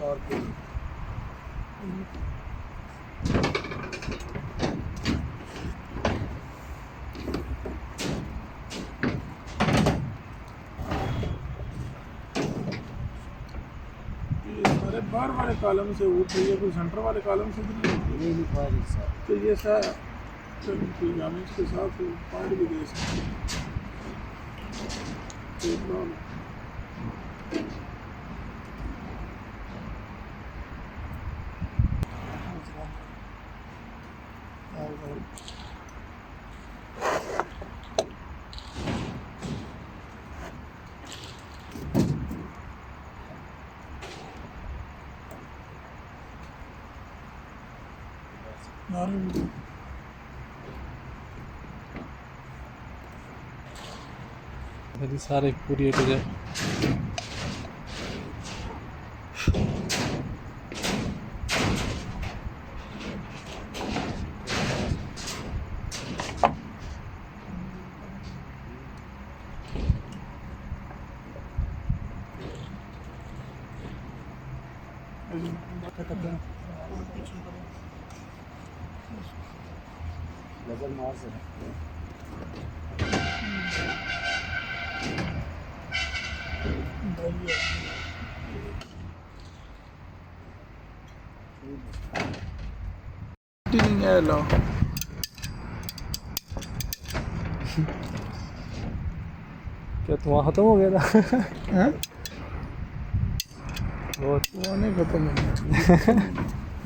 और कोई बाहर वाले कॉलम से उठ रही है, कोई सेंटर वाले कॉलम से नहीं पा रही सर। तो ये सा जाने के साथ पॉइंट भी दे सकते सारे पूरी जगह नजर मार से नहीं है लो क्या तुम्हारा ख़त्म हो गया था? हैं बहुत वो नहीं खत्म है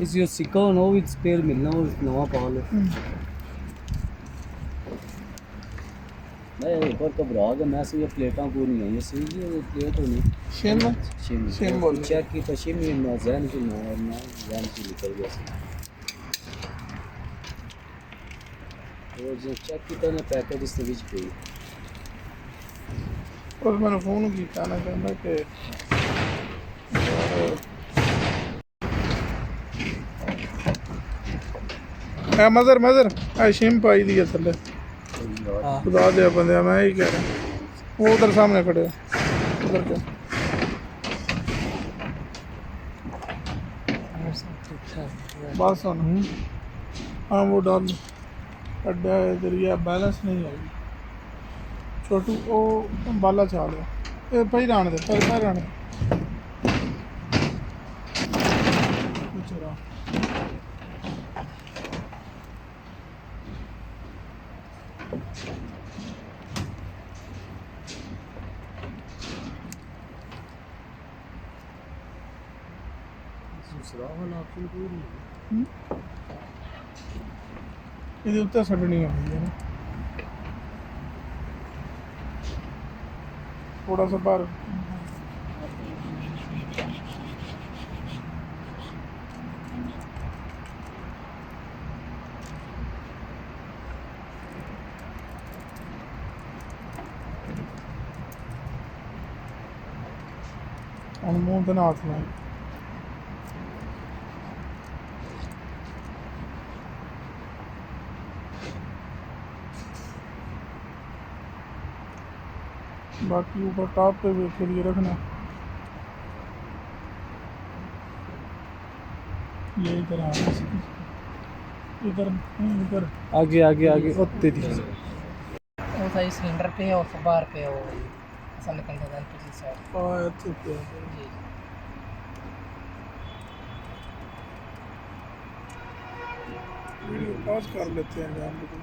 इस जो सिक्का हो ना वो स्पेयर मिलना और नवा पा लो। नहीं ऊपर तो ब्राग है, मैं से ये प्लेटां पूरी हैं, ये सही है वो प्लेट होनी शेम बोल चेक की तो शेम में ना जैन की ना और ना जैन की निकल गया सी। वो जो चेक की तो ना पैकेट इस विच पे और मैंने फोन किया ना कहना कि मज़र शेम पाई दी है थले खुदा दे बंदे, मैं ही कह रहा वो उधर सामने खड़े उधर के बस हाँ वो डाल अड्डा इधर ये बैलेंस नहीं आएगी छोटू वो बाला चाल है पही रहने दे पही रहने दे ये उत्ते छड़नी है ना थोड़ा सा बाहर मुँह तो ना हाथ में बाकी ऊपर टॉप पे भी के लिए रखना ये इधर इधर इधर आगे आगे आगे उत्ते थी वो था सिलेंडर पे और बाहर पे वो असल कंटेनर की साइड अच्छे पे जी वीडियो पॉज कर लेते हैं जान लो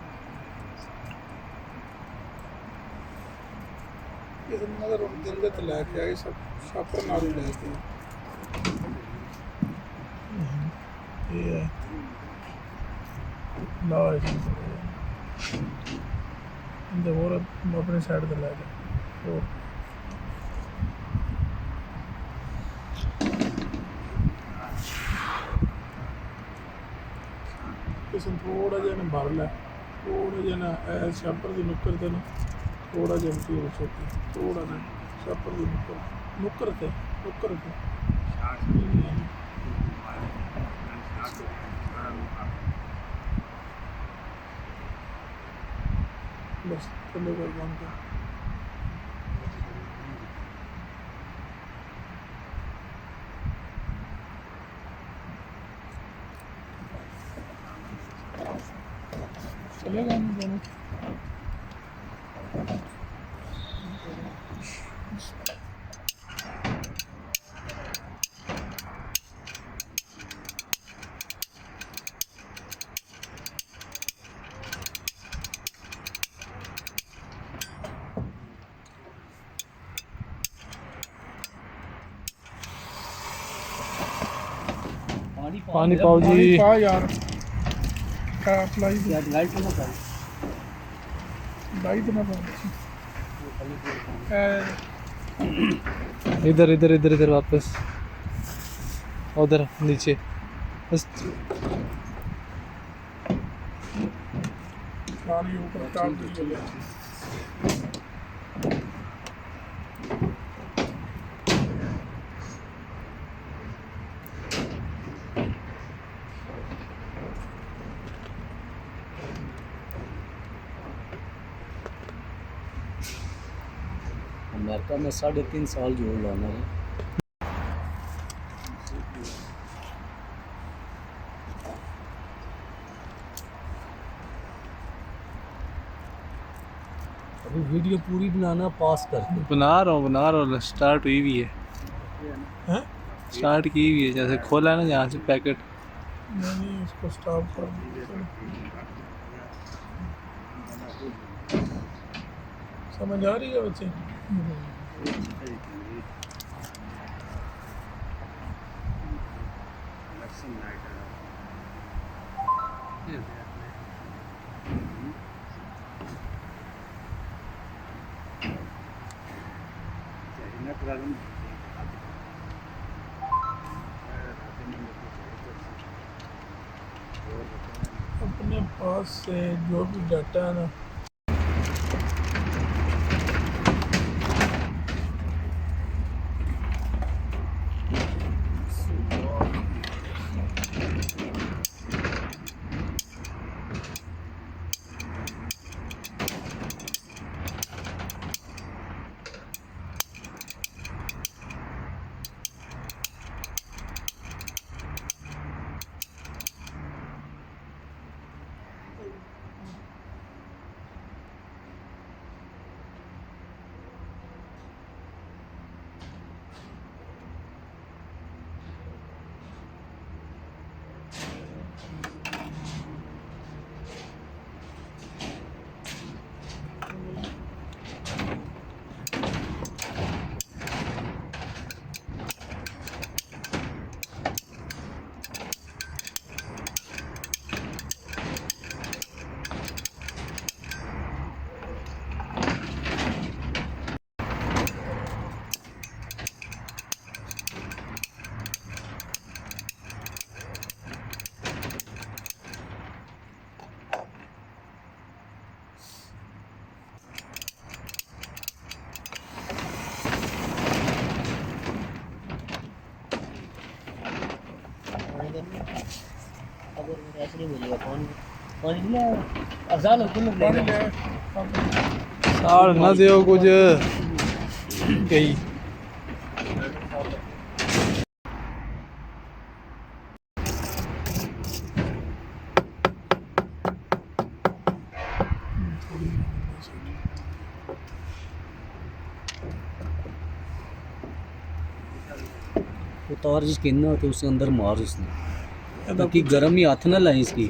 ये नजर उन दिन तक लेके आए सब शापर नाल लेके ये ना इंदे और अपने साइड पे लेके और किसी थोड़ा जहा भर लै थोड़ा जहा शापर की नुक्कर से ना थोड़ा जहा हो सकती थोड़ा ना शापर की नुक्कर से बस थले कर बंद कर चलेगा नहीं दोनों पानी पाओ जी। पा यार अप्लाई यार लाइट ना कर लाइट ना पा इधर इधर इधर इधर वापस उधर नीचे बस। पानी ऊपर टाप दी चले अमेरिका में 3.5 साल जोड़ लाना है। अभी वीडियो पूरी बनाना पास करके। बना रहा हूँ स्टार्ट हुई भी है। हैं स्टार्ट की हुई है जैसे खोला है ना यहाँ से पैकेट। नहीं इसको स्टॉप कर दीजिए समझ आ रही है बच्चे अपने पास से जो भी डाटा है ना अगर ऐसे नहीं मिलेगा पानी पानी ले अजान हुकुम ले पानी ले साड़ ना दियो कुछ गई। उतार जिस किन्ना तो उसके अंदर मार उसने ताकि गर्म ही हाथ ना लाए इसकी।